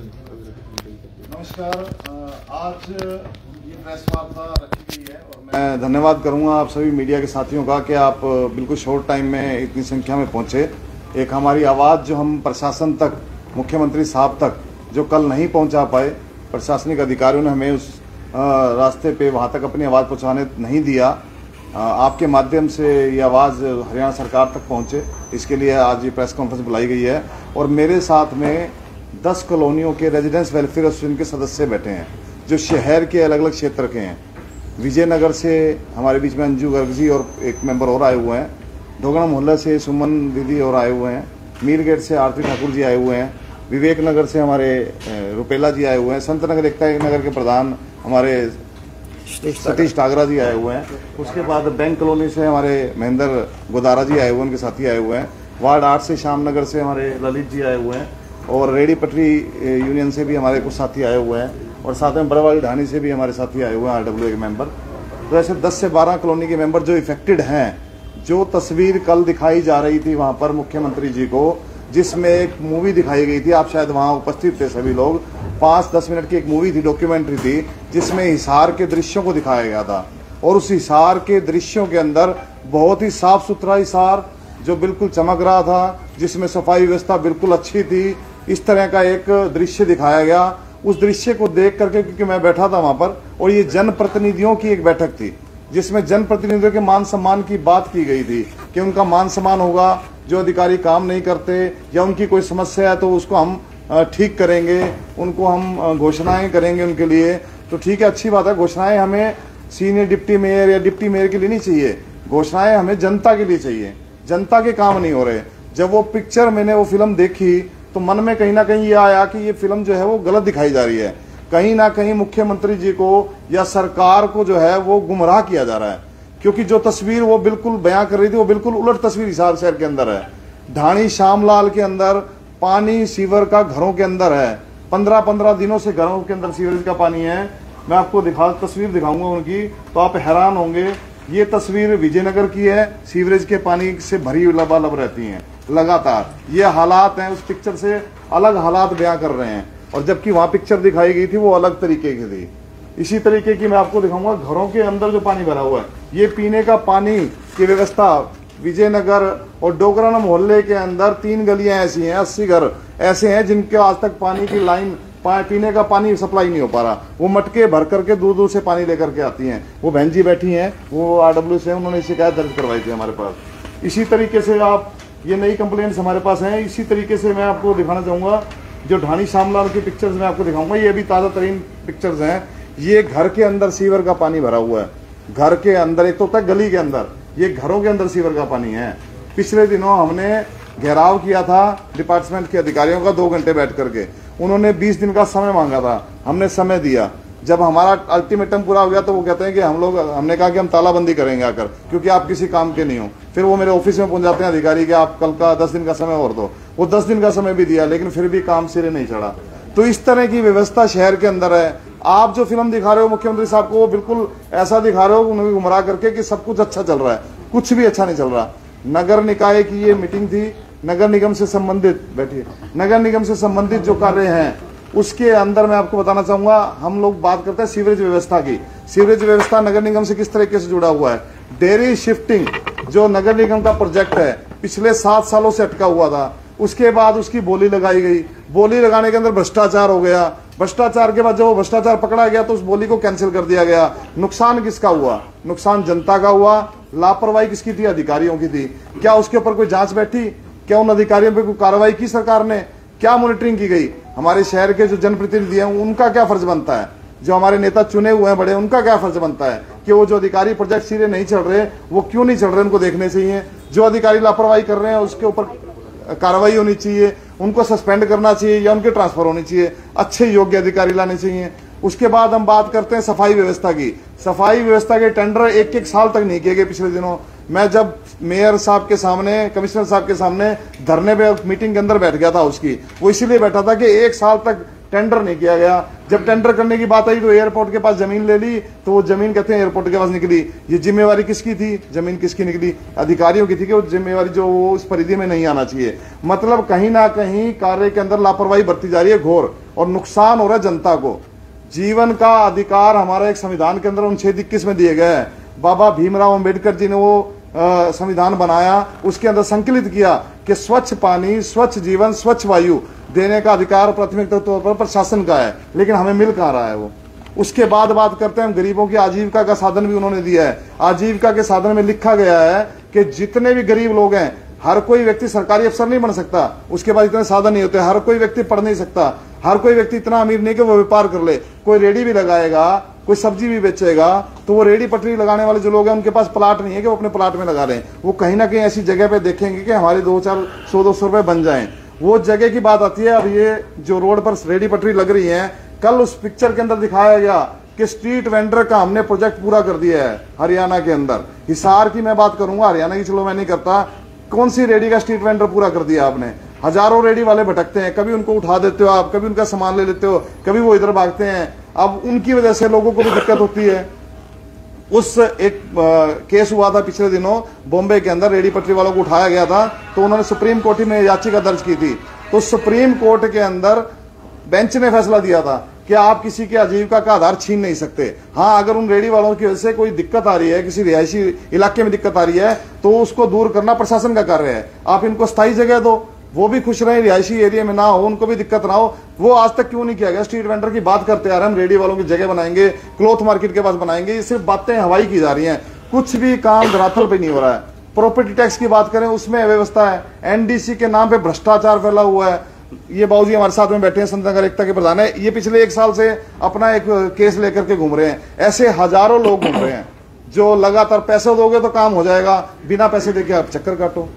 नमस्कार। आज ये प्रेस वार्ता रखी गई है और मैं धन्यवाद करूंगा आप सभी मीडिया के साथियों का कि आप बिल्कुल शॉर्ट टाइम में इतनी संख्या में पहुंचे। एक हमारी आवाज़ जो हम प्रशासन तक, मुख्यमंत्री साहब तक जो कल नहीं पहुंचा पाए, प्रशासनिक अधिकारियों ने हमें उस रास्ते पे वहां तक अपनी आवाज़ पहुंचाने नहीं दिया। आपके माध्यम से ये आवाज़ हरियाणा सरकार तक पहुंचे, इसके लिए आज ये प्रेस कॉन्फ्रेंस बुलाई गई है। और मेरे साथ में 10 कॉलोनियों के रेजिडेंस वेलफेयर एसोसिएशन के सदस्य बैठे हैं जो शहर के अलग अलग क्षेत्र के हैं। विजयनगर से हमारे बीच में अंजू गर्ग जी और एक मेंबर और आए हुए हैं। ढोगना मोहल्ला से सुमन दीदी और आए हुए हैं। मील गेट से आरती ठाकुर जी आए हुए हैं। विवेक नगर से हमारे रुपेला जी आए हुए हैं। संत नगर एकता नगर के प्रधान हमारे सतीश टागरा जी आए हुए हैं। उसके बाद बैंक कॉलोनी से हमारे महेंद्र गोदारा जी आए हुए हैं, उनके साथी आए हुए हैं। वार्ड 8 से श्यामनगर से हमारे ललित जी आए हुए हैं और रेडी पटरी यूनियन से भी हमारे कुछ साथी आए हुए हैं और साथ में बड़वाड़ी ढानी से भी हमारे साथी आए हुए हैं, RWA के मेंबर। तो ऐसे 10 से 12 कॉलोनी के मेंबर जो इफेक्टेड हैं। जो तस्वीर कल दिखाई जा रही थी वहां पर मुख्यमंत्री जी को, जिसमें एक मूवी दिखाई गई थी, आप शायद वहां उपस्थित थे सभी लोग। 5-10 मिनट की एक मूवी थी, डॉक्यूमेंट्री थी, जिसमें हिसार के दृश्यों को दिखाया गया था। और उस हिसार के दृश्यों के अंदर बहुत ही साफ सुथरा हिसार जो बिल्कुल चमक रहा था, जिसमें सफाई व्यवस्था बिल्कुल अच्छी थी, इस तरह का एक दृश्य दिखाया गया। उस दृश्य को देख करके, क्योंकि मैं बैठा था वहां पर, और ये जनप्रतिनिधियों की एक बैठक थी जिसमें जनप्रतिनिधियों के मान सम्मान की बात की गई थी कि उनका मान सम्मान होगा, जो अधिकारी काम नहीं करते या उनकी कोई समस्या है तो उसको हम ठीक करेंगे, उनको हम घोषणाएं करेंगे उनके लिए। तो ठीक है, अच्छी बात है, घोषणाएं हमें सीनियर डिप्टी मेयर या डिप्टी मेयर के लिए नहीं चाहिए, घोषणाएं हमें जनता के लिए चाहिए। जनता के काम नहीं हो रहे। जब वो पिक्चर, मैंने वो फिल्म देखी तो मन में कहीं ना कहीं ये आया कि ये फिल्म जो है वो गलत दिखाई जा रही है। कहीं ना कहीं मुख्यमंत्री जी को या सरकार को जो है वो गुमराह किया जा रहा है, क्योंकि जो तस्वीर वो बिल्कुल बयां कर रही थी वो बिल्कुल उलट तस्वीर हिसार शहर के अंदर है। ढाणी श्यामलाल के अंदर पानी सीवर का घरों के अंदर है। 15-15 दिनों से घरों के अंदर सीवरेज का पानी है। मैं आपको तस्वीर दिखाऊंगा उनकी, तो आप हैरान होंगे। ये तस्वीर विजयनगर की है, सीवरेज के पानी से भरी लबालब रहती हैं लगातार। ये हालात हैं, उस पिक्चर से अलग हालात बयां कर रहे हैं। और जबकि वहां पिक्चर दिखाई गई थी वो अलग तरीके की थी। इसी तरीके की मैं आपको दिखाऊंगा घरों के अंदर जो पानी भरा हुआ है। ये पीने का पानी की व्यवस्था विजयनगर और डोगराना मोहल्ले के अंदर 3 गलियां ऐसी हैं, 80 घर ऐसे हैं जिनके आज तक पानी की लाइन, पीने का पानी सप्लाई नहीं हो पा रहा। वो मटके भर करके दूर दूर से पानी लेकर के आती हैं। वो बहन जी बैठी हैं, वो RW से, उन्होंने शिकायत दर्ज करवाई थी हमारे पास। इसी तरीके से आप, ये नई कंप्लेंट्स हमारे पास हैं। इसी तरीके से मैं आपको दिखाना चाहूंगा जो ढाणी श्यामलाल की पिक्चर्स मैं आपको दिखाऊंगा। ये अभी ताजा तरीन पिक्चर्स हैं। ये घर के अंदर सीवर का पानी भरा हुआ है, घर के अंदर। एक तो होता है गली के अंदर, ये घरों के अंदर सीवर का पानी है। पिछले दिनों हमने घेराव किया था डिपार्टमेंट के अधिकारियों का 2 घंटे बैठ करके। उन्होंने 20 दिन का समय मांगा था, हमने समय दिया। जब हमारा अल्टीमेटम पूरा हो गया तो वो कहते हैं कि हमने कहा कि हम तालाबंदी करेंगे आकर, क्योंकि आप किसी काम के नहीं हो। फिर वो मेरे ऑफिस में पहुंच जाते हैं अधिकारी कि आप कल का 10 दिन का समय और दो। वो 10 दिन का समय भी दिया, लेकिन फिर भी काम सिरे नहीं चढ़ा। तो इस तरह की व्यवस्था शहर के अंदर है। आप जो फिल्म दिखा रहे हो मुख्यमंत्री साहब को, वो बिल्कुल ऐसा दिखा रहे हो उन्हें गुमराह करके कि सब कुछ अच्छा चल रहा है। कुछ भी अच्छा नहीं चल रहा। नगर निकाय की ये मीटिंग थी, नगर निगम से संबंधित, बैठिए, नगर निगम से संबंधित जो कार्य हैं उसके अंदर मैं आपको बताना चाहूंगा। हम लोग बात करते हैं सीवरेज व्यवस्था की। सीवरेज व्यवस्था नगर निगम से किस तरीके से जुड़ा हुआ है। डेयरी शिफ्टिंग जो नगर निगम का प्रोजेक्ट है, पिछले 7 सालों से अटका हुआ था। उसके बाद उसकी बोली लगाई गई। बोली लगाने के अंदर भ्रष्टाचार हो गया। भ्रष्टाचार के बाद जब वो भ्रष्टाचार पकड़ा गया तो उस बोली को कैंसिल कर दिया गया। नुकसान किसका हुआ? नुकसान जनता का हुआ। लापरवाही किसकी थी? अधिकारियों की थी। क्या उसके ऊपर कोई जांच बैठी? क्या उन अधिकारियों पर कोई कार्रवाई की सरकार ने? क्या मॉनिटरिंग की गई? हमारे शहर के जो जनप्रतिनिधि हैं उनका क्या फर्ज बनता है? जो हमारे नेता चुने हुए हैं बड़े, उनका क्या फर्ज बनता है कि वो जो अधिकारी प्रोजेक्ट सिरे नहीं चल रहे, वो क्यों नहीं चल रहे, उनको देखने चाहिए। जो अधिकारी लापरवाही कर रहे हैं उसके ऊपर कार्रवाई होनी चाहिए, उनको सस्पेंड करना चाहिए या उनके ट्रांसफर होनी चाहिए। अच्छे योग्य अधिकारी लाने चाहिए। उसके बाद हम बात करते हैं सफाई व्यवस्था की। सफाई व्यवस्था के टेंडर 1-1 साल तक नहीं किए गए। पिछले दिनों मैं जब मेयर साहब के सामने, कमिश्नर साहब के सामने धरने पे मीटिंग के अंदर बैठ गया था, उसकी वो इसीलिए बैठा था कि 1 साल तक टेंडर नहीं किया गया। जब टेंडर करने की बात आई तो एयरपोर्ट के पास जमीन ले ली, तो वो जमीन कहते हैं एयरपोर्ट के पास निकली। ये जिम्मेवारी किसकी थी? जमीन किसकी निकली? अधिकारियों की थी कि वो जिम्मेवारी जो वो उस परिधि में नहीं आना चाहिए। मतलब कहीं ना कहीं कार्य के अंदर लापरवाही बरती जा रही है घोर। और नुकसान हो रहा है जनता को। जीवन का अधिकार हमारा एक संविधान के अंदर अनुच्छेद 21 में दिए गए है। बाबा भीमराव अंबेडकर जी ने वो संविधान बनाया, उसके अंदर संकलित किया कि स्वच्छ पानी, स्वच्छ जीवन, स्वच्छ वायु देने का अधिकार प्राथमिकता तौर पर प्रशासन का है, लेकिन हमें मिल कहां रहा है वो। उसके बाद बात करते हैं हम गरीबों की आजीविका का साधन भी उन्होंने दिया है। आजीविका के साधन में लिखा गया है कि जितने भी गरीब लोग हैं, हर कोई व्यक्ति सरकारी अफसर नहीं बन सकता, उसके बाद इतने साधन नहीं होते, हर कोई व्यक्ति पढ़ नहीं सकता, हर कोई व्यक्ति इतना अमीर नहीं कि वो व्यापार कर ले। कोई रेडी भी लगाएगा, कोई सब्जी भी बेचेगा, तो वो रेडी पटरी लगाने वाले जो लोग हैं उनके पास प्लाट नहीं है कि वो अपने प्लाट में लगा लें। वो कहीं ना कहीं ऐसी जगह पे देखेंगे कि हमारे 200-400 रुपए बन जाएं। वो जगह की बात आती है। अब ये जो रोड पर रेडी पटरी लग रही है, कल उस पिक्चर के अंदर दिखाया गया कि स्ट्रीट वेंडर का हमने प्रोजेक्ट पूरा कर दिया है हरियाणा के अंदर। हिसार की मैं बात करूंगा, हरियाणा की चलो मैं नहीं करता। कौन सी रेडी का स्ट्रीट वेंडर पूरा कर दिया आपने? हजारों रेडी वाले भटकते हैं, कभी उनको उठा देते हो आप, कभी उनका सामान ले लेते हो, कभी वो इधर भागते हैं। अब उनकी वजह से लोगों को भी दिक्कत होती है। उस एक केस हुआ था पिछले दिनों बॉम्बे के अंदर, रेडी पटरी वालों को उठाया गया था, तो उन्होंने सुप्रीम कोर्ट में याचिका दर्ज की थी। तो सुप्रीम कोर्ट के अंदर बेंच ने फैसला दिया था कि आप किसी के आजीविका का आधार छीन नहीं सकते। हाँ, अगर उन रेडी वालों की वजह से कोई दिक्कत आ रही है, किसी रिहायशी इलाके में दिक्कत आ रही है, तो उसको दूर करना प्रशासन का कार्य है। आप इनको स्थायी जगह दो, वो भी खुश रहे, रिहायशी एरिया में ना हो, उनको भी दिक्कत ना हो। वो आज तक क्यों नहीं किया गया? स्ट्रीट वेंडर की बात करते आ रहे हैं, हम रेडी वालों की जगह बनाएंगे, क्लॉथ मार्केट के पास बनाएंगे, ये सिर्फ बातें हवाई की जा रही हैं, कुछ भी काम धरातल पे नहीं हो रहा है। प्रॉपर्टी टैक्स की बात करें, उसमें अव्यवस्था है, एनडीसी के नाम पे भ्रष्टाचार फैला हुआ है। ये बाबूजी हमारे साथ में बैठे हैं, संत नगर एकता के प्रधान है, ये पिछले 1 साल से अपना एक केस लेकर के घूम रहे हैं। ऐसे हजारों लोग घूम रहे हैं जो लगातार पैसे दोगे तो काम हो जाएगा, बिना पैसे देके आप चक्कर काटो।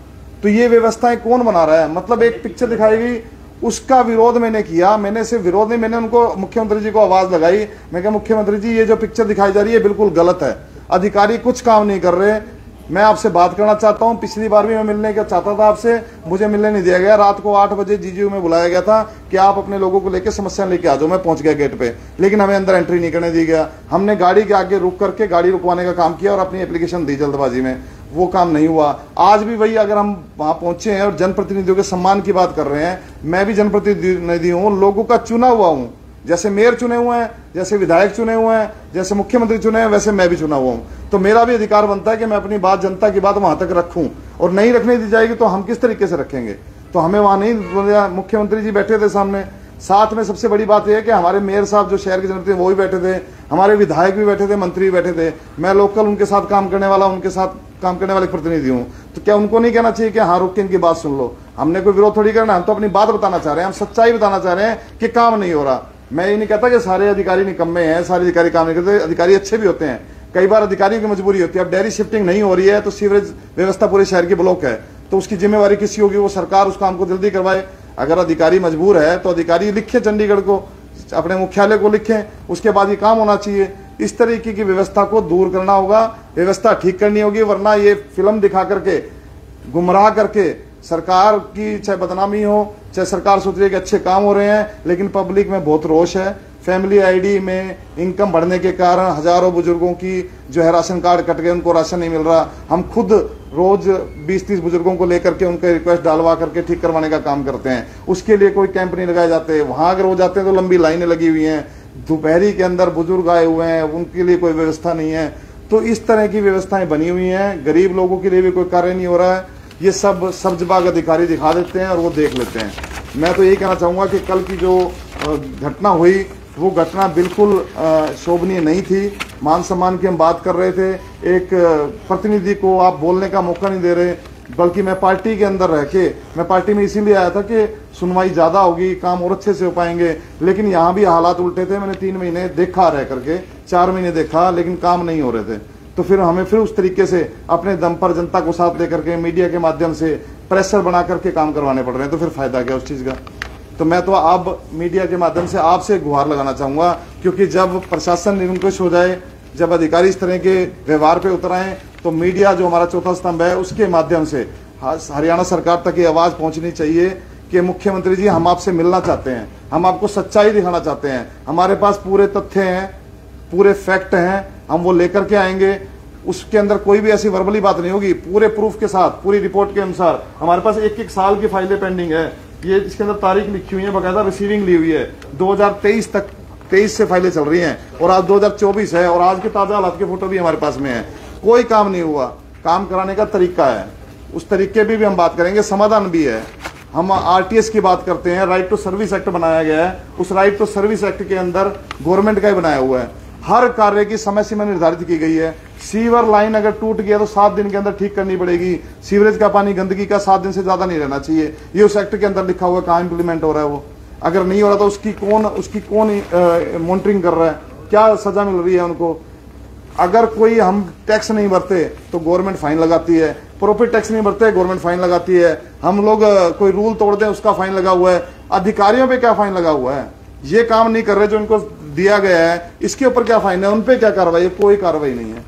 तो ये व्यवस्थाएं कौन बना रहा है? मतलब एक पिक्चर दिखाई गई, उसका विरोध मैंने किया। मैंने सिर्फ विरोध नहीं, मैंने उनको मुख्यमंत्री जी को आवाज लगाई। मैं कहा मुख्यमंत्री जी, ये जो पिक्चर दिखाई जा रही है बिल्कुल गलत है, अधिकारी कुछ काम नहीं कर रहे। मैं आपसे बात करना चाहता हूं। पिछली बार भी मैं मिलने का चाहता था आपसे, मुझे मिलने नहीं दिया गया। रात को 8 बजे जीजीयू में बुलाया गया था कि आप अपने लोगों को लेकर समस्या लेके आ जाओ। मैं पहुंच गया गेट पे, लेकिन हमें अंदर एंट्री नहीं करने दी गया। हमने गाड़ी के आगे रुक करके गाड़ी रुकवाने का काम किया और अपनी एप्लीकेशन दी जल्दबाजी में, वो काम नहीं हुआ। आज भी वही, अगर हम वहां पहुंचे हैं और जनप्रतिनिधियों के सम्मान की बात कर रहे हैं, मैं भी जनप्रतिनिधि हूं, लोगों का चुना हुआ हूं। जैसे मेयर चुने हुए हैं, जैसे विधायक चुने हुए हैं, जैसे मुख्यमंत्री चुने हैं, वैसे मैं भी चुना हुआ हूं। तो मेरा भी अधिकार बनता है कि मैं अपनी बात, जनता की बात वहां तक रखूं, और नहीं रखने दी जाएगी तो हम किस तरीके से रखेंगे? तो हमें वहां नहीं, मुख्यमंत्री जी बैठे थे सामने, साथ में सबसे बड़ी बात यह है कि हमारे मेयर साहब जो शहर के जनप्रतिनिधि वो भी बैठे थे, हमारे विधायक भी बैठे थे, मंत्री भी बैठे थे। मैं लोकल उनके साथ काम करने वाला, उनके साथ काम करने वाले प्रतिनिधि हूं। तो क्या उनको नहीं कहना चाहिए कि हाँ रुक के इनकी बात सुन लो? हमने कोई विरोध थोड़ी करना, हम तो अपनी बात बताना चाह रहे हैं, हम सच्चाई बताना चाह रहे हैं कि काम नहीं हो रहा। मैं ये नहीं कहता कि सारे अधिकारी निकम्मे हैं, सारे अधिकारी काम नहीं करते, अधिकारी अच्छे भी होते हैं। कई बार अधिकारियों की मजबूरी होती है। अब डेयरी शिफ्टिंग नहीं हो रही है तो सीवरेज व्यवस्था पूरे शहर की ब्लॉक है, तो उसकी जिम्मेवारी किसी होगी? वो सरकार उस काम को जल्दी करवाए। अगर अधिकारी मजबूर है तो अधिकारी लिखे चंडीगढ़ को, अपने मुख्यालय को लिखें, उसके बाद ये काम होना चाहिए। इस तरीके की व्यवस्था को दूर करना होगा, व्यवस्था ठीक करनी होगी, वरना ये फिल्म दिखा करके, गुमराह करके सरकार की चाहे बदनामी हो, चाहे सरकार सोच रही है कि अच्छे काम हो रहे हैं, लेकिन पब्लिक में बहुत रोष है। फैमिली आईडी में इनकम बढ़ने के कारण हजारों बुजुर्गों की जो है राशन कार्ड कट गए, उनको राशन नहीं मिल रहा। हम खुद रोज 20-30 बुजुर्गों को लेकर के उनके रिक्वेस्ट डालवा करके ठीक करवाने का काम करते हैं। उसके लिए कोई कैंप नहीं लगाए जाते। वहां अगर हो जाते हैं तो लंबी लाइनें लगी हुई हैं, दोपहरी के अंदर बुजुर्ग आए हुए हैं, उनके लिए कोई व्यवस्था नहीं है। तो इस तरह की व्यवस्थाएं बनी हुई हैं, गरीब लोगों के लिए भी कोई कार्य नहीं हो रहा है। ये सब सब्जबाग अधिकारी दिखा देते हैं और वो देख लेते हैं। मैं तो यही कहना चाहूंगा कि कल की जो घटना हुई वो घटना बिल्कुल शोभनीय नहीं थी। मान सम्मान की हम बात कर रहे थे, एक प्रतिनिधि को आप बोलने का मौका नहीं दे रहे, बल्कि मैं पार्टी के अंदर रह के, मैं पार्टी में इसीलिए आया था कि सुनवाई ज्यादा होगी, काम और अच्छे से हो पाएंगे, लेकिन यहाँ भी हालात उल्टे थे। मैंने 3 महीने देखा रह करके, 4 महीने देखा, लेकिन काम नहीं हो रहे थे। तो फिर हमें फिर उस तरीके से अपने दम पर जनता को साथ लेकर के मीडिया के माध्यम से प्रेशर बना करके काम करवाने पड़ रहे हैं। तो फिर फायदा क्या उस चीज का? तो मैं तो अब मीडिया के माध्यम से आपसे गुहार लगाना चाहूंगा, क्योंकि जब प्रशासन निरंकुश हो जाए, जब अधिकारी इस तरह के व्यवहार पे उतर आए, तो मीडिया जो हमारा चौथा स्तंभ है उसके माध्यम से हरियाणा सरकार तक ये आवाज पहुंचनी चाहिए कि मुख्यमंत्री जी, हम आपसे मिलना चाहते हैं, हम आपको सच्चाई दिखाना चाहते हैं, हमारे पास पूरे तथ्य हैं, पूरे फैक्ट हैं, हम वो लेकर के आएंगे। उसके अंदर कोई भी ऐसी वर्बली बात नहीं होगी, पूरे प्रूफ के साथ, पूरी रिपोर्ट के अनुसार। हमारे पास 1-1 साल की फाइलें पेंडिंग है, ये इसके अंदर तारीख लिखी हुई है, बाकायदा रिसीविंग ली हुई है। 2023 तक 23 से फाइलें चल रही हैं और आज 2024 है और आज के ताजा हालात के फोटो भी हमारे पास में है। कोई काम नहीं हुआ। काम कराने का तरीका है, उस तरीके भी हम बात करेंगे, समाधान भी है। हम आरटीएस की बात करते हैं, राइट टू सर्विस एक्ट बनाया गया है। उस राइट टू सर्विस एक्ट के अंदर गवर्नमेंट का ही बनाया हुआ है, हर कार्य की समय सीमा निर्धारित की गई है। सीवर लाइन अगर टूट गया तो 7 दिन के अंदर ठीक करनी पड़ेगी। सीवरेज का पानी, गंदगी का 7 दिन से ज्यादा नहीं रहना चाहिए। ये उस एक्ट के अंदर लिखा हुआ है, कहाँ इंप्लीमेंट हो रहा है वो? अगर नहीं हो रहा तो उसकी कौन मॉनिटरिंग कर रहा है? क्या सजा मिल रही है उनको? अगर कोई हम टैक्स नहीं भरते तो गवर्नमेंट फाइन लगाती है, प्रॉफिट टैक्स नहीं भरते गवर्नमेंट फाइन लगाती है, हम लोग कोई रूल तोड़ दें उसका फाइन लगा हुआ है। अधिकारियों पे क्या फाइन लगा हुआ है? ये काम नहीं कर रहे जो इनको दिया गया है, इसके ऊपर क्या फाइन है? उन पे क्या कार्रवाई है? कोई कार्रवाई नहीं है,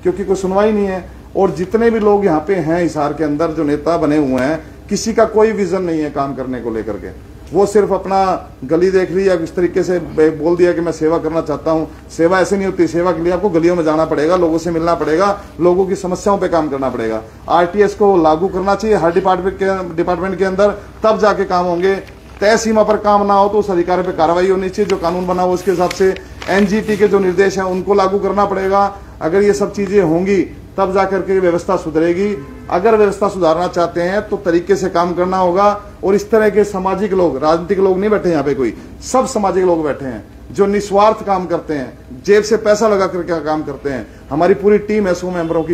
क्योंकि कोई सुनवाई नहीं है। और जितने भी लोग यहाँ पे हैं हिसार के अंदर जो नेता बने हुए हैं, किसी का कोई विजन नहीं है काम करने को लेकर के। वो सिर्फ अपना गली देख ली या इस तरीके से बोल दिया कि मैं सेवा करना चाहता हूं। सेवा ऐसे नहीं होती। सेवा के लिए आपको गलियों में जाना पड़ेगा, लोगों से मिलना पड़ेगा, लोगों की समस्याओं पे काम करना पड़ेगा। आरटीएस को लागू करना चाहिए हर डिपार्टमेंट के अंदर, तब जाके काम होंगे। तय सीमा पर काम ना हो तो उस अधिकारी पे कार्रवाई होनी चाहिए। जो कानून बना हो उसके हिसाब से एनजीटी के जो निर्देश हैं उनको लागू करना पड़ेगा। अगर ये सब चीजें होंगी तब जाकर के व्यवस्था सुधरेगी। अगर व्यवस्था सुधारना चाहते हैं तो तरीके से काम करना होगा। और इस तरह के सामाजिक लोग, राजनीतिक लोग नहीं बैठे यहाँ पे कोई, सब सामाजिक लोग बैठे हैं जो निस्वार्थ काम करते हैं, जेब से पैसा लगा करके काम करते हैं। हमारी पूरी टीम है 100 मेंबरों की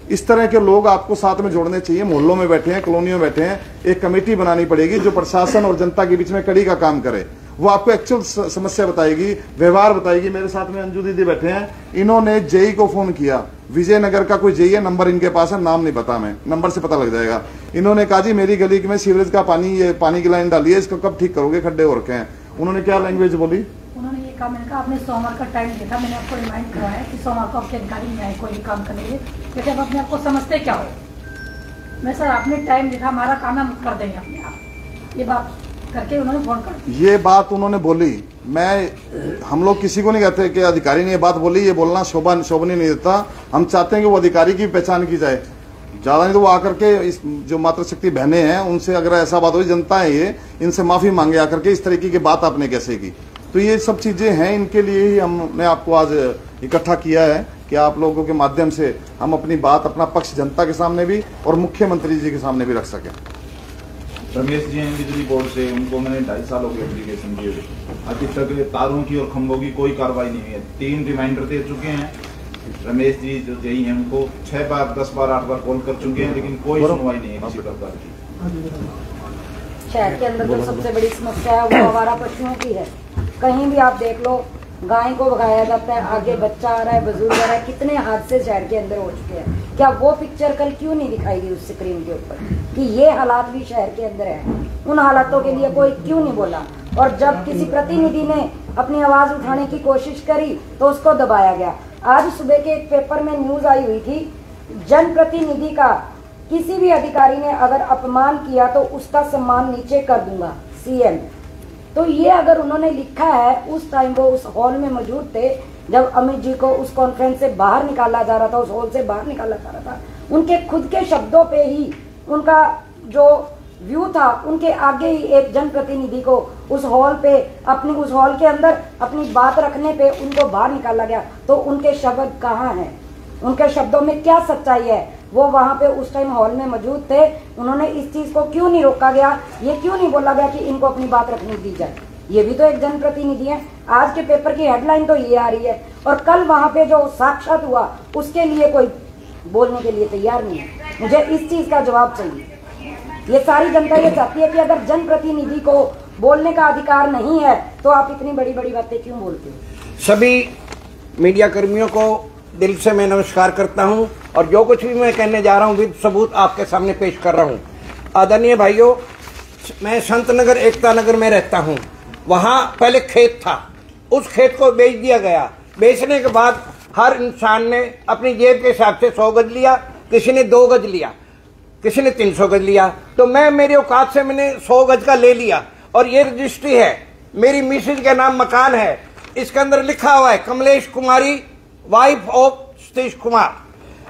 इस तरह के लोग आपको साथ में जोड़ने चाहिए। मोहल्लों में बैठे हैं, कॉलोनियों में बैठे हैं, एक कमेटी बनानी पड़ेगी जो प्रशासन और जनता के बीच में कड़ी का काम करे। वो आपको एक्चुअल समस्या बताएगी, व्यवहार बताएगी। मेरे साथ में अंजू दीदी बैठे हैं, इन्होंने जेई को फोन किया। विजयनगर का कोई जेई है, नंबर इनके पास है, नाम नहीं पता, मैं नंबर से पता लग जाएगा। इन्होंने कहा जी मेरी गली में सीवरेज का पानी, ये पानी की लाइन डाली है, इसको कब ठीक करोगे, खड्डे हो रखे हैं। उन्होंने क्या लैंग्वेज बोली? उन्होंने ये कहा, मैंने कहा आपने सोमवार का टाइम दिया था, मैंने आपको रिमाइंड करवाया कि सोमवार को आपके अधिकारी नहीं आए कोई भी काम करने के लिए, क्योंकि आप अपने आपको समझते क्या हो। मैं सर आपने टाइम दिया, हमारा काम हम कर देंगे अपने आप। ये बात करके उन्होंने फोन कर, ये बात उन्होंने बोली। हम लोग किसी को नहीं कहते कि अधिकारी ने ये बात बोली, ये बोलना शोभनीय नहीं देता। हम चाहते हैं कि वो अधिकारी की पहचान की जाए। ज्यादा नहीं तो वो आकर के इस जो मातृशक्ति बहनें हैं उनसे अगर ऐसा बात हो, जनता है ये, इनसे माफी मांगे आकर के, इस तरीके की बात आपने कैसे की। तो ये सब चीजें हैं, इनके लिए ही हमने आपको आज इकट्ठा किया है कि आप लोगों के माध्यम से हम अपनी बात, अपना पक्ष जनता के सामने भी और मुख्यमंत्री जी के सामने भी रख सकें। रमेश जी हैं बिजली बोर्ड से, उनको मैंने 2.5 साल हो गए एप्लीकेशन दिए हुए, अभी तक तारों की और खंभों की कोई कार्रवाई नहीं हुई है। 3 रिमाइंडर दे चुके हैं। रमेश जी जो जेई हैं उनको 6 बार, 10 बार, 8 बार कॉल कर चुके हैं, लेकिन कोई सुनवाई नहीं है किसी प्रकार की। शहर के अंदर जो सबसे बड़ी समस्या है वो आवारा पशुओं की है। कहीं भी आप देख लो, गाय को भगाया जाता है, आगे बच्चा आ रहा है, बुजुर्ग आ रहा है। कितने हादसे शहर के अंदर हो चुके हैं। क्या वो पिक्चर कल क्यों नहीं दिखाई गई उस स्क्रीन के ऊपर कि ये हालात भी शहर के अंदर है? उन हालातों के लिए कोई क्यों नहीं बोला? और जब किसी प्रतिनिधि ने अपनी आवाज उठाने की कोशिश करी तो उसको दबाया गया। आज सुबह के एक पेपर में न्यूज आई हुई थी, जनप्रतिनिधि का किसी भी अधिकारी ने अगर अपमान किया तो उसका सम्मान नीचे कर दूंगा, सीएम। तो ये अगर उन्होंने लिखा है, उस टाइम वो उस हॉल में मौजूद थे जब अमित जी को उस कॉन्फ्रेंस से बाहर निकाला जा रहा था, उस हॉल से बाहर निकाला जा रहा था। उनके खुद के शब्दों पे ही उनका जो व्यू था, उनके आगे ही एक जनप्रतिनिधि को उस हॉल पे, अपनी उस हॉल के अंदर अपनी बात रखने पे उनको बाहर निकाला गया। तो उनके शब्द कहाँ हैं? उनके शब्दों में क्या सच्चाई है? वो वहां पे उस टाइम हॉल में मौजूद थे। उन्होंने इस चीज को क्यों नहीं रोका गया? ये क्यों नहीं बोला गया कि इनको अपनी बात रखने दी जाए? ये भी तो एक जनप्रतिनिधि है। आज के पेपर की हेडलाइन तो ये आ रही है और कल वहां पे जो साक्षात हुआ उसके लिए कोई बोलने के लिए तैयार नहीं है। मुझे इस चीज का जवाब चाहिए। ये सारी जनता ये चाहती है कि अगर जनप्रतिनिधि को बोलने का अधिकार नहीं है तो आप इतनी बड़ी बड़ी बातें क्यों बोलते हो? सभी मीडिया कर्मियों को दिल से मैं नमस्कार करता हूं और जो कुछ भी मैं कहने जा रहा हूं विद सबूत आपके सामने पेश कर रहा हूं। आदरणीय भाइयों, मैं संत नगर, एकता नगर में रहता हूं। वहां पहले खेत था, उस खेत को बेच दिया गया। बेचने के बाद हर इंसान ने अपनी जेब के हिसाब से 100 गज लिया, किसी ने 2 गज लिया, किसी ने 300 गज लिया। तो मैं मेरे औकात से मैंने 100 गज का ले लिया और ये रजिस्ट्री है, मेरी मिसेज के नाम मकान है, इसके अंदर लिखा हुआ है कमलेश कुमारी, वाइफ ऑफ सतीश कुमार।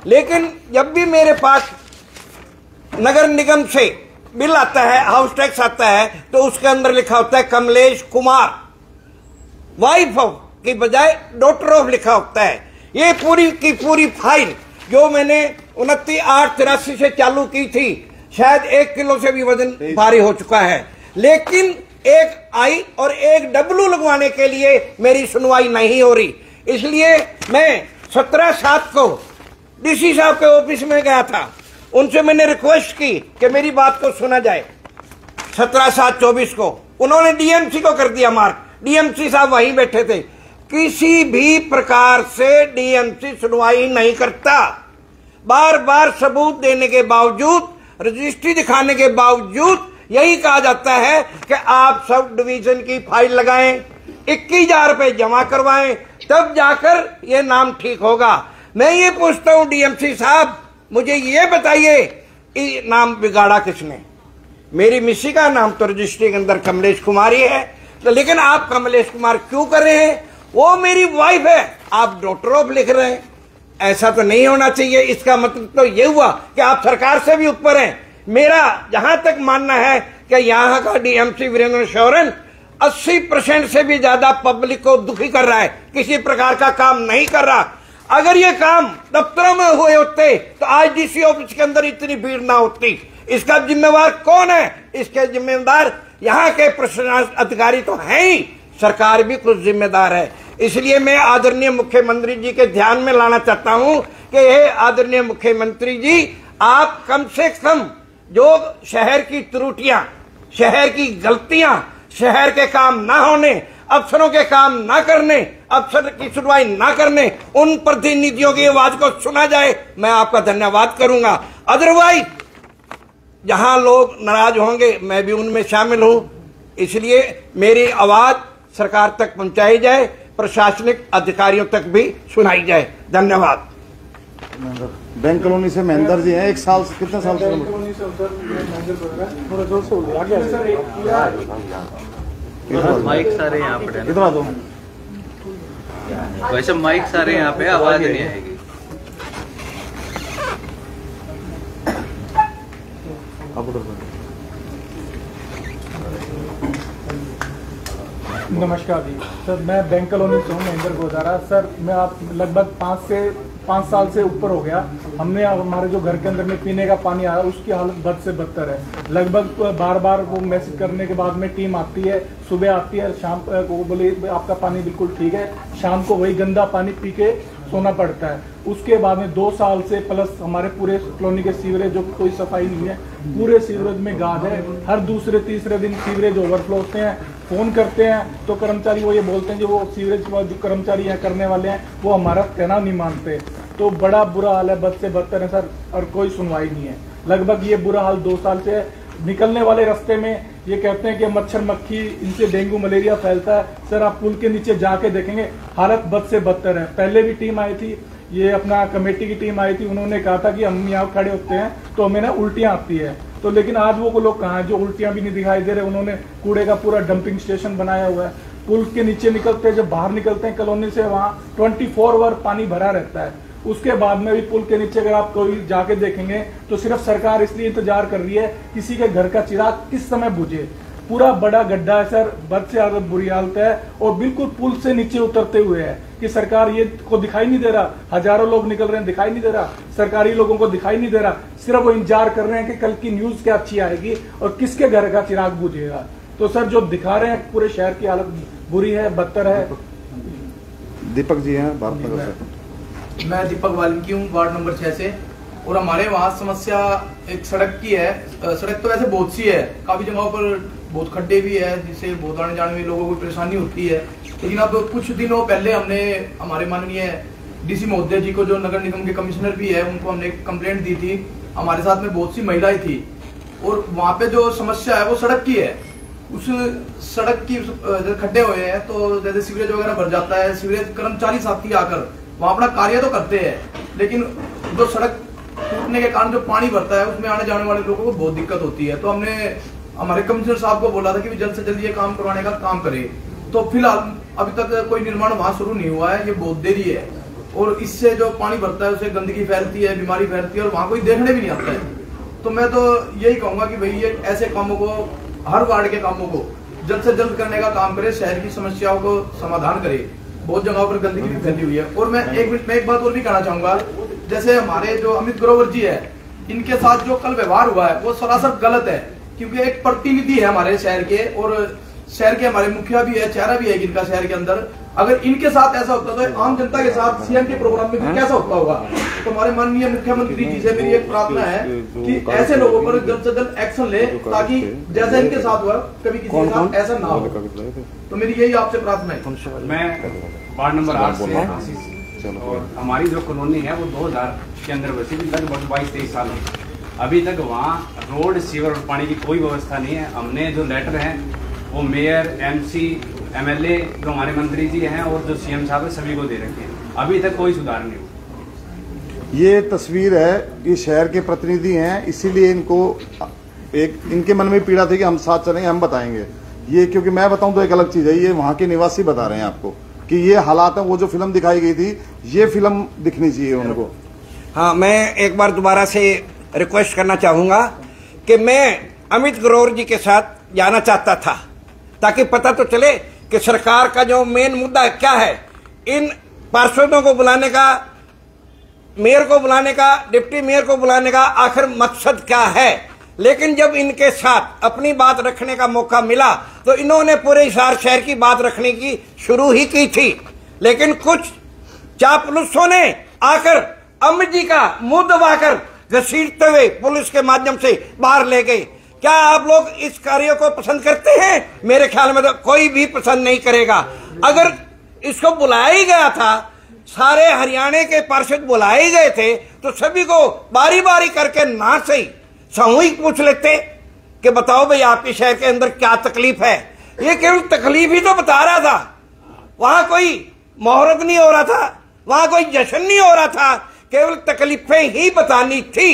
लेकिन जब भी मेरे पास नगर निगम से बिल आता है, हाउस टैक्स आता है, तो उसके अंदर लिखा होता है कमलेश कुमार, वाइफ ऑफ की बजाय डॉटर ऑफ लिखा होता है। ये पूरी की पूरी फाइल जो मैंने 29/8/83 से चालू की थी, शायद 1 किलो से भी वजन भारी हो चुका है, लेकिन एक आई और एक डब्लू लगवाने के लिए मेरी सुनवाई नहीं हो रही। इसलिए मैं 17/7 को डीसी साहब के ऑफिस में गया था, उनसे मैंने रिक्वेस्ट की कि मेरी बात को सुना जाए। 17/7/24 को उन्होंने डीएमसी को कर दिया मार्क, डीएमसी साहब वहीं बैठे थे। किसी भी प्रकार से डीएमसी सुनवाई नहीं करता, बार बार सबूत देने के बावजूद, रजिस्ट्री दिखाने के बावजूद यही कहा जाता है कि आप सब डिवीजन की फाइल लगाएं, 21,000 रुपए जमा करवाएं, तब जाकर ये नाम ठीक होगा। मैं ये पूछता हूं डीएमसी साहब, मुझे ये बताइए ये नाम बिगाड़ा किसने? मेरी मिस्सी का नाम तो रजिस्ट्री के अंदर कमलेश कुमार ही है, तो लेकिन आप कमलेश कुमार क्यों कर रहे हैं? वो मेरी वाइफ है, आप डॉटर ऑफ लिख रहे हैं। ऐसा तो नहीं होना चाहिए। इसका मतलब तो ये हुआ कि आप सरकार से भी ऊपर हैं। मेरा जहां तक मानना है कि यहाँ का डीएमसी वीरेंद्र शौरन 80% से भी ज्यादा पब्लिक को दुखी कर रहा है, किसी प्रकार का काम नहीं कर रहा। अगर ये काम दफ्तरों में हुए होते तो आज डीसी ऑफिस के अंदर इतनी भीड़ ना होती। इसका जिम्मेवार कौन है? इसके जिम्मेदार यहाँ के प्रशासनिक अधिकारी तो हैं ही, सरकार भी कुछ जिम्मेदार है। इसलिए मैं आदरणीय मुख्यमंत्री जी के ध्यान में लाना चाहता हूं कि हे आदरणीय मुख्यमंत्री जी, आप कम से कम जो शहर की त्रुटियां, शहर की गलतियां, शहर के काम ना होने, अफसरों के काम ना करने, अफसर की सुनवाई ना करने, उन प्रतिनिधियों की आवाज को सुना जाए, मैं आपका धन्यवाद करूंगा। अदरवाइज जहां लोग नाराज होंगे मैं भी उनमें शामिल हूं। इसलिए मेरी आवाज सरकार तक पहुंचाई जाए, प्रशासनिक अधिकारियों तक भी सुनाई जाए। धन्यवाद। बैंक कॉलोनी से महेंद्र जी हैं, 1 साल से, कितने साल से? माइक सारे यहाँ पे कितना दो? वैसे माइक सारे यहाँ पे, आवाज नहीं आएगी। नमस्कार जी सर, मैं बैंक कॉलोनी से हूँ, महेंद्र गोदारा। सर मैं आप लगभग 5 साल से ऊपर हो गया, हमने हमारे जो घर के अंदर में पीने का पानी आया उसकी हालत बद से बदतर है। लगभग बार बार वो मैसेज करने के बाद में टीम आती है, सुबह आती है, शाम को बोले आपका पानी बिल्कुल ठीक है, शाम को वही गंदा पानी पी के सोना पड़ता है। उसके बाद में 2 साल से प्लस हमारे पूरे कॉलोनी के सीवरेज जो कोई सफाई नहीं है, पूरे सीवरेज में गाद है, हर दूसरे तीसरे दिन सीवरेज ओवरफ्लो होते हैं। फोन करते हैं तो कर्मचारी वो ये बोलते हैं जो वो सीवरेज जो कर्मचारी यहाँ करने वाले हैं वो हमारा कहना नहीं मानते। तो बड़ा बुरा हाल है, बद से बदतर है सर, और कोई सुनवाई नहीं है। लगभग ये बुरा हाल 2 साल से है। निकलने वाले रास्ते में ये कहते हैं कि मच्छर मक्खी, इनसे डेंगू मलेरिया फैलता है। सर आप पुल के नीचे जाके देखेंगे हालत बद से बदतर है। पहले भी टीम आई थी, ये अपना कमेटी की टीम आई थी, उन्होंने कहा था कि हम यहाँ खड़े होते हैं तो हमें ना उल्टियाँ आती है। तो लेकिन आज वो लोग कहाँ हैं जो उल्टियाँ भी नहीं दिखाई दे रहे। उन्होंने कूड़े का पूरा डंपिंग स्टेशन बनाया हुआ है। पुल के नीचे निकलते हैं, जब बाहर निकलते हैं कॉलोनी से, वहाँ 24 आवर पानी भरा रहता है। उसके बाद में भी पुल के नीचे अगर आप कोई जाके देखेंगे तो सिर्फ सरकार इसलिए इंतजार कर रही है किसी के घर का चिराग किस समय बुझे। पूरा बड़ा गड्ढा है सर, बद से ज्यादा बुरी हालत है, और बिल्कुल पुल से नीचे उतरते हुए है कि सरकार ये को दिखाई नहीं दे रहा। हजारों लोग निकल रहे हैं, दिखाई नहीं दे रहा, सरकारी लोगों को दिखाई नहीं दे रहा। सिर्फ वो इंतजार कर रहे हैं कि कल की न्यूज क्या अच्छी आएगी और किसके घर का चिराग बुझेगा। तो सर जो दिखा रहे हैं पूरे शहर की हालत बुरी है, बदतर है। दीपक जी हैं भारतनगर से। मैं दीपक वाल्मीकि हूँ, वार्ड नंबर 6 से। और हमारे वहाँ समस्या एक सड़क की है। सड़क तो वैसे बहुत सी है, काफी जगहों पर बहुत खड्डे भी है जिससे बहुत आने जाने में लोगों को परेशानी होती है। लेकिन अब कुछ दिनों पहले हमने हमारे माननीय डीसी महोदय जी को, जो नगर निगम के कमिश्नर भी है, उनको हमने कंप्लेंट दी थी। हमारे साथ में बहुत सी महिलाएं थी और वहाँ पे जो समस्या है वो सड़क की है। उस सड़क की खड्डे हुए हैं तो जैसे सीवरेज वगैरह भर जाता है, सीवरेज कर्मचारी साथी आकर वहाँ अपना कार्य तो करते हैं, लेकिन जो सड़क टूटने के कारण जो पानी भरता है उसमें आने जाने वाले लोगों को बहुत दिक्कत होती है। तो हमने हमारे कमिश्नर साहब को बोला था कि जल्द से जल्द ये काम करवाने का काम करे। तो फिलहाल अभी तक कोई निर्माण वहाँ शुरू नहीं हुआ है, ये बहुत देरी है। और इससे जो पानी भरता है उससे गंदगी फैलती है, बीमारी फैलती है और वहाँ कोई देखने भी नहीं आता है। तो मैं तो यही कहूंगा कि भाई ये ऐसे कामों को, हर वार्ड के कामों को जल्द से जल्द करने का काम करे, शहर की समस्याओं को समाधान करे। बहुत जगहों पर गंदगी भी फैली हुई है। और मैं एक बात और भी कहना चाहूंगा, जैसे हमारे जो अमित ग्रोवर जी है, इनके साथ जो कल व्यवहार हुआ है वो सरासर गलत है, क्योंकि एक प्रतिनिधि है हमारे शहर के, और शहर के हमारे मुखिया भी है, चेहरा भी है इनका शहर के अंदर। अगर इनके साथ ऐसा होता तो आम जनता के साथ सीएम के प्रोग्राम में कैसा होता होगा? तो हमारे माननीय मुख्यमंत्री जी से मेरी एक प्रार्थना है कि ऐसे लोगों पर जल्द से जल्द एक्शन ले, ताकि जैसे इनके साथ हुआ कभी किसी के साथ ऐसा ना हो। तो मेरी यही आपसे प्रार्थना है। मैं वार्ड नंबर 8 से आशीष, और हमारी जो कॉलोनी है वो 2000 के अंदर बसी थी, लगभग 22-23 साल हो। अभी तक वहाँ रोड, सीवर और पानी की कोई व्यवस्था नहीं है। हमने जो लेटर हैं वो मेयर, एमसी, एमएलए, जो हमारे मंत्री जी हैं और जो सीएम साहब है सभी को दे रखे हैं। अभी तक कोई सुधार नहीं हुआ। ये तस्वीर है, ये शहर के प्रतिनिधि हैं, इसीलिए इनको एक इनके मन में पीड़ा थी कि हम साथ चलेंगे, हम बताएंगे ये, क्योंकि मैं बताऊं तो एक अलग चीज है, ये वहां के निवासी बता रहे हैं आपको कि ये हालात है। वो जो फिल्म दिखाई गई थी, ये फिल्म दिखनी चाहिए उनको। हाँ, मैं एक बार दोबारा से रिक्वेस्ट करना चाहूंगा कि मैं अमित ग्रोवर जी के साथ जाना चाहता था, ताकि पता तो चले कि सरकार का जो मेन मुद्दा क्या है। इन पार्षदों को बुलाने का, मेयर को बुलाने का, डिप्टी मेयर को बुलाने का आखिर मकसद क्या है। लेकिन जब इनके साथ अपनी बात रखने का मौका मिला तो इन्होंने पूरे हिसार शहर की बात रखने की शुरू ही की थी, लेकिन कुछ चापलूसों ने आकर अमित जी का मुंह दबाकर घसीटते हुए पुलिस के माध्यम से बाहर ले गए। क्या आप लोग इस कार्य को पसंद करते हैं? मेरे ख्याल में तो कोई भी पसंद नहीं करेगा। अगर इसको बुलाया ही गया था, सारे हरियाणा के पार्षद बुलाए गए थे, तो सभी को बारी बारी करके ना सही सामूहिक पूछ लेते कि बताओ भाई आपके शहर के अंदर क्या तकलीफ है। ये केवल तकलीफ ही तो बता रहा था, वहां कोई मुहूर्त नहीं हो रहा था, वहां कोई जश्न नहीं हो रहा था, केवल तकलीफें ही बतानी थी।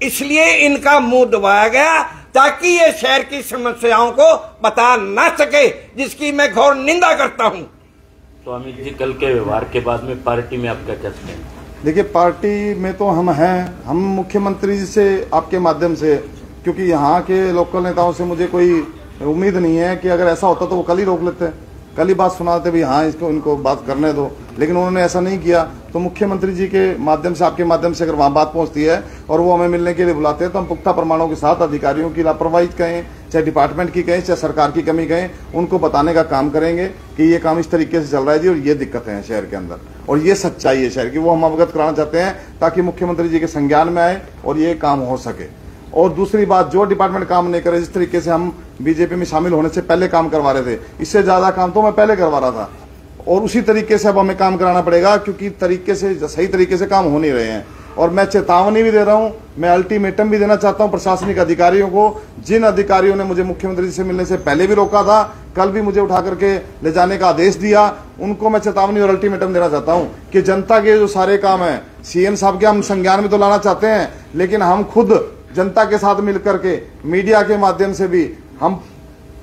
इसलिए इनका मुंह दबाया गया ताकि ये शहर की समस्याओं को बता ना सके, जिसकी मैं घोर निंदा करता हूं। तो अमित जी, कल के व्यवहार के बाद में पार्टी में आपका क्या कहना है? देखिए, पार्टी में तो हम हैं, हम मुख्यमंत्री जी से आपके माध्यम से, क्योंकि यहाँ के लोकल नेताओं से मुझे कोई उम्मीद नहीं है कि अगर ऐसा होता तो वो कल ही रोक लेते, कल ही बात सुनाते भी हाँ इसको इनको बात करने दो, लेकिन उन्होंने ऐसा नहीं किया। तो मुख्यमंत्री जी के माध्यम से, आपके माध्यम से अगर वहां बात पहुंचती है और वो हमें मिलने के लिए बुलाते हैं, तो हम पुख्ता प्रमाणों के साथ अधिकारियों की लापरवाही कहें, चाहे डिपार्टमेंट की कहें, चाहे सरकार की कमी कहें, उनको बताने का काम करेंगे कि ये काम इस तरीके से चल रहा है जी, और ये दिक्कतें हैं शहर के अंदर, और ये सच्चाई है शहर की, वो हम अवगत कराना चाहते हैं ताकि मुख्यमंत्री जी के संज्ञान में आए और ये काम हो सके। और दूसरी बात, जो डिपार्टमेंट काम नहीं करे, जिस तरीके से हम बीजेपी में शामिल होने से पहले काम करवा रहे थे, इससे ज्यादा काम तो मैं पहले करवा रहा था, और उसी तरीके से अब हमें काम कराना पड़ेगा, क्योंकि तरीके से सही तरीके से काम हो नहीं रहे हैं। और मैं चेतावनी भी दे रहा हूं, मैं अल्टीमेटम भी देना चाहता हूं प्रशासनिक अधिकारियों को, जिन अधिकारियों ने मुझे मुख्यमंत्री जी से मिलने से पहले भी रोका था, कल भी मुझे उठा करके ले जाने का आदेश दिया, उनको मैं चेतावनी और अल्टीमेटम देना चाहता हूं कि जनता के जो सारे काम है, सीएम साहब के हम संज्ञान में तो लाना चाहते हैं, लेकिन हम खुद जनता के साथ मिलकर के मीडिया के माध्यम से भी हम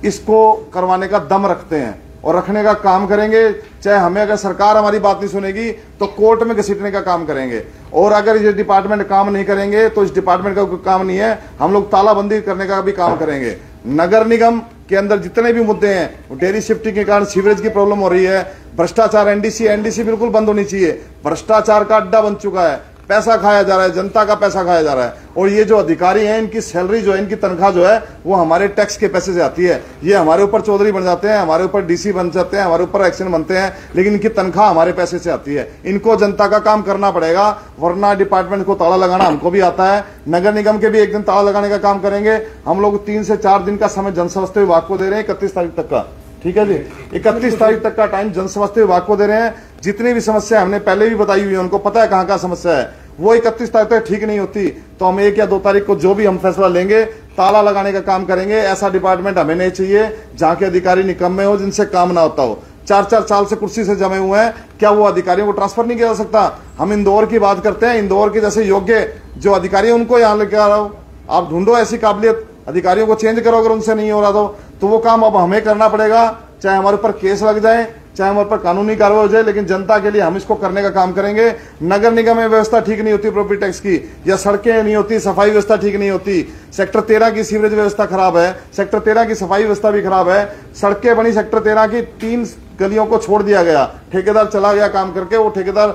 इसको करवाने का दम रखते हैं और रखने का काम करेंगे। चाहे हमें, अगर सरकार हमारी बात नहीं सुनेगी तो कोर्ट में घसीटने का काम करेंगे, और अगर ये डिपार्टमेंट काम नहीं करेंगे तो इस डिपार्टमेंट का कोई काम नहीं है, हम लोग तालाबंदी करने का भी काम करेंगे। नगर निगम के अंदर जितने भी मुद्दे हैं, डेयरी शिफ्टिंग के कारण सीवरेज की प्रॉब्लम हो रही है, भ्रष्टाचार, एनडीसी बिल्कुल बंद होनी चाहिए, भ्रष्टाचार का अड्डा बन चुका है, पैसा खाया जा रहा है, जनता का पैसा खाया जा रहा है। और ये जो अधिकारी हैं, इनकी सैलरी जो है, इनकी तनख्वाह जो है, वो हमारे टैक्स के पैसे से आती है। ये हमारे ऊपर चौधरी बन जाते हैं, हमारे ऊपर डीसी बन जाते हैं, हमारे ऊपर एक्शन बनते हैं, लेकिन इनकी तनख्वाह हमारे पैसे से आती है। इनको जनता का काम करना पड़ेगा, वरना डिपार्टमेंट को ताला लगाना हमको भी आता है। नगर निगम के भी एक दिन ताला लगाने का काम करेंगे। हम लोग 3 से 4 दिन का समय जनस्वास्थ्य विभाग को दे रहे हैं, 31 तारीख तक का, ठीक है जी, 31 तारीख तक का टाइम जनस्वास्थ्य विभाग को दे रहे हैं। जितनी भी समस्या हमने पहले भी बताई हुई है, उनको पता है कहां कहां समस्या है, वो 31 तारीख तक ठीक नहीं होती तो हम 1 या 2 तारीख को जो भी हम फैसला लेंगे, ताला लगाने का काम करेंगे। ऐसा डिपार्टमेंट हमें नहीं चाहिए जहां के अधिकारी निकम्मे हो, जिनसे काम ना होता हो। 4-4 साल से कुर्सी से जमे हुए हैं, क्या वो अधिकारियों को ट्रांसफर नहीं किया जा सकता? हम इंदौर की बात करते हैं, इंदौर के जैसे योग्य जो अधिकारी है उनको यहाँ लेके आ रहा हो, आप ढूंढो ऐसी काबिलियत, अधिकारियों को चेंज करो अगर उनसे नहीं हो रहा तो वो काम अब हमें करना पड़ेगा, चाहे हमारे ऊपर केस लग जाए, चाहे हमारे पर कानूनी कार्रवाई हो जाए, लेकिन जनता के लिए हम इसको करने का काम करेंगे। नगर निगम में व्यवस्था ठीक नहीं होती प्रॉपर्टी टैक्स की, या सड़कें नहीं होती, सफाई व्यवस्था ठीक नहीं होती, सेक्टर 13 की सीवरेज व्यवस्था खराब है, सेक्टर 13 की सफाई व्यवस्था भी खराब है, सड़कें बनी सेक्टर 13 की 3 गलियों को छोड़ दिया गया, ठेकेदार चला गया काम करके, वो ठेकेदार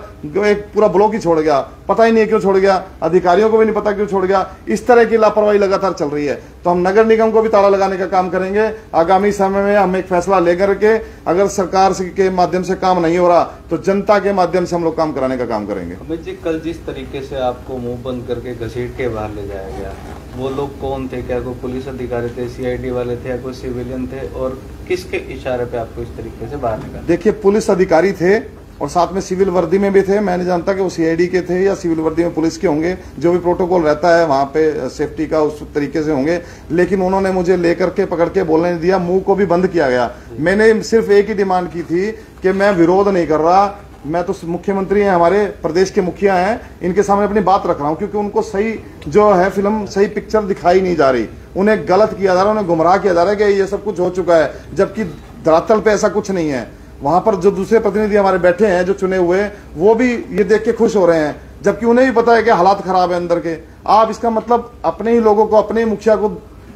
एक पूरा ब्लॉक ही छोड़ गया, पता ही नहीं क्यों छोड़ गया, अधिकारियों को भी नहीं पता क्यों छोड़ गया। इस तरह की लापरवाही लगातार चल रही है। तो हम नगर निगम को भी ताला लगाने का काम करेंगे। आगामी समय में हम एक फैसला लेकर के, अगर सरकार के माध्यम से काम नहीं हो रहा तो जनता के माध्यम से हम लोग काम कराने का काम करेंगे। अमित जी, कल जिस तरीके से आपको मुंह बंद करके घसीट के बाहर ले जाया गया, वो लोग कौन थे? क्या कोई पुलिस अधिकारी थे, सीआईडी वाले थे, या कोई सिविलियन थे, और किसके इशारे पे आपको इस तरीके से बाहर निकाला? देखिए, पुलिस अधिकारी थे और साथ में सिविल वर्दी में भी थे। मैं नहीं जानता कि वो सीआईडी के थे या सिविल वर्दी में पुलिस के होंगे, जो भी प्रोटोकॉल रहता है वहां पे सेफ्टी का उस तरीके से होंगे। लेकिन उन्होंने मुझे लेकर के पकड़ के बोलने नहीं दिया, मुंह को भी बंद किया गया। मैंने सिर्फ एक ही डिमांड की थी कि मैं विरोध नहीं कर रहा, मैं तो मुख्यमंत्री हैं, हमारे प्रदेश के मुखिया हैं, इनके सामने अपनी बात रख रहा हूं, क्योंकि उनको सही जो है फिल्म, सही पिक्चर दिखाई नहीं जा रही, उन्हें गलत किया जा रहा है, उन्हें गुमराह किया जा रहा है कि ये सब कुछ हो चुका है, जबकि धरातल पे ऐसा कुछ नहीं है। वहां पर जो दूसरे प्रतिनिधि हमारे बैठे हैं, जो चुने हुए, वो भी ये देख के खुश हो रहे हैं, जबकि उन्हें भी पता है कि हालात खराब है अंदर के। आप इसका मतलब अपने ही लोगों को, अपने ही मुखिया को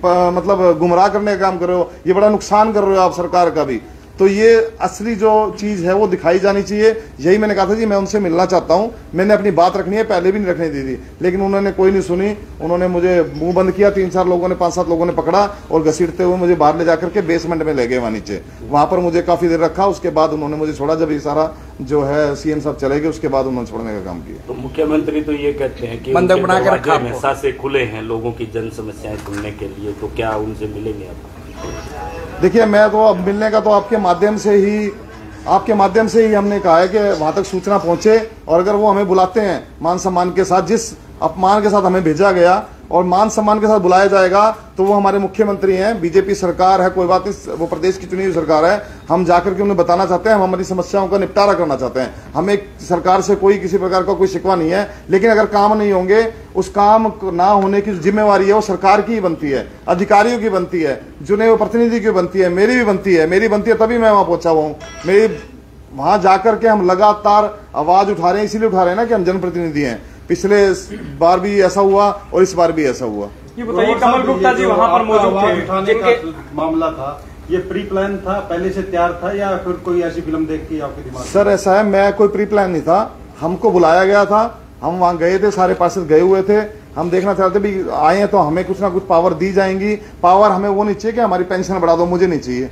मतलब गुमराह करने का काम कर रहे हो, ये बड़ा नुकसान कर रहे हो आप सरकार का भी। तो ये असली जो चीज है वो दिखाई जानी चाहिए। यही मैंने कहा था जी, मैं उनसे मिलना चाहता हूं, मैंने अपनी बात रखनी है, पहले भी नहीं रखने दी थी, लेकिन उन्होंने कोई नहीं सुनी। उन्होंने मुझे मुंह बंद किया, 3-4 लोगों ने, 5-7 लोगों ने पकड़ा और घसीटते हुए मुझे बाहर ले जाकर के बेसमेंट में ले गए वहां नीचे। वहां पर मुझे काफी देर रखा, उसके बाद उन्होंने मुझे छोड़ा। जब ये सारा जो है सीएम साहब चले गए, उसके बाद उन्होंने छोड़ने का काम किया। तो मुख्यमंत्री तो ये कहते हैं कि बंधक बना के रखा हमेशा से खुले हैं लोगों की जन समस्याएं सुनने के लिए, तो क्या उनसे मिलेंगे आप? देखिए, मैं तो अब मिलने का तो आपके माध्यम से ही हमने कहा है कि वहां तक सूचना पहुंचे, और अगर वो हमें बुलाते हैं मान सम्मान के साथ, जिस अपमान के साथ हमें भेजा गया और मान सम्मान के साथ बुलाया जाएगा, तो वो हमारे मुख्यमंत्री हैं, बीजेपी सरकार है, कोई बात नहीं, वो प्रदेश की चुनी हुई सरकार है। हम जाकर के उन्हें बताना चाहते हैं, हम हमारी समस्याओं का निपटारा करना चाहते हैं। हमें सरकार से कोई किसी प्रकार का कोई शिकवा नहीं है, लेकिन अगर काम नहीं होंगे, उस काम ना होने की जिम्मेवारी है वो सरकार की ही बनती है, अधिकारियों की बनती है, चुने हुए प्रतिनिधि की बनती है, मेरी भी बनती है। मेरी बनती है तभी मैं वहां पहुंचा हुआ हूँ। मेरी वहां जाकर के हम लगातार आवाज उठा रहे हैं, इसीलिए उठा रहे हैं ना कि हम जनप्रतिनिधि हैं। पिछले बार भी ऐसा हुआ और इस बार भी ऐसा हुआ। ये बताइए, कमल गुप्ता जी वहाँ पर मौजूद थे, जिनके मामला था, ये प्री प्लान था, पहले से तैयार था, या फिर कोई ऐसी फिल्म देख के आपके दिमाग? सर, ऐसा है, मैं कोई प्री प्लान नहीं था, हमको बुलाया गया था, हम वहां गए थे, सारे पार्षद गए हुए थे। हम देखना चाहते भी आए हैं तो हमें कुछ ना कुछ पावर दी जाएंगी। पावर हमें वो नहीं चाहिए कि हमारी पेंशन बढ़ा दो, मुझे नहीं चाहिए।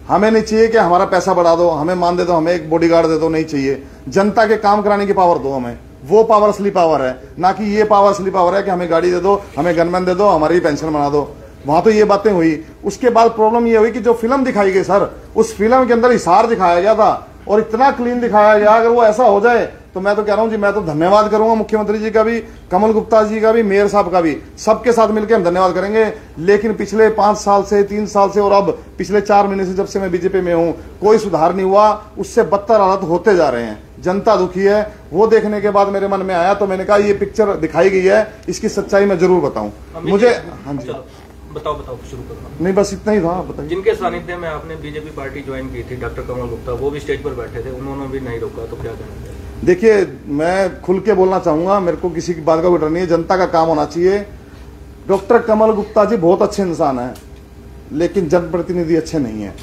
हमें नहीं चाहिए कि हमारा पैसा बढ़ा दो, हमें मान दे दो, हमें एक बॉडीगार्ड दे दो, नहीं चाहिए। जनता के काम कराने की पावर दो हमें, वो पावर असली पावर है, ना कि ये पावर असली पावर है कि हमें गाड़ी दे दो, हमें गनमैन दे दो, हमारी पेंशन बना दो। वहां तो ये बातें हुई। उसके बाद प्रॉब्लम ये हुई कि जो फिल्म दिखाई गई सर, उस फिल्म के अंदर हिसार दिखाया गया था और इतना क्लीन दिखाया गया। अगर वो ऐसा हो जाए तो मैं तो कह रहा हूं जी, मैं तो धन्यवाद करूंगा मुख्यमंत्री जी का भी, कमल गुप्ता जी का भी, मेयर साहब का भी, सबके साथ मिलकर हम धन्यवाद करेंगे। लेकिन पिछले 5 साल से, 3 साल से और अब पिछले 4 महीने से, जब से मैं बीजेपी में हूं, कोई सुधार नहीं हुआ। उससे बदतर हालात होते जा रहे हैं, जनता दुखी है। वो देखने के बाद मेरे मन में आया, तो मैंने कहा ये पिक्चर दिखाई गई है, इसकी सच्चाई मैं जरूर बताऊं। मुझे हाँ जी, बताओ शुरू करो। नहीं, बस इतना ही था, बताइए। जिनके सानिध्य में आपने बीजेपी पार्टी ज्वाइन की थी, डॉक्टर कमल गुप्ता, वो भी स्टेज पर बैठे थे, उन्होंने भी नहीं रोका, तो क्या कहना चाहिए? देखिए, मैं खुल के बोलना चाहूंगा, मेरे को किसी की बात का कोई डर नहीं है, जनता का काम होना चाहिए। डॉक्टर कमल गुप्ता जी बहुत अच्छे इंसान हैं, लेकिन जनप्रतिनिधि अच्छे नहीं है।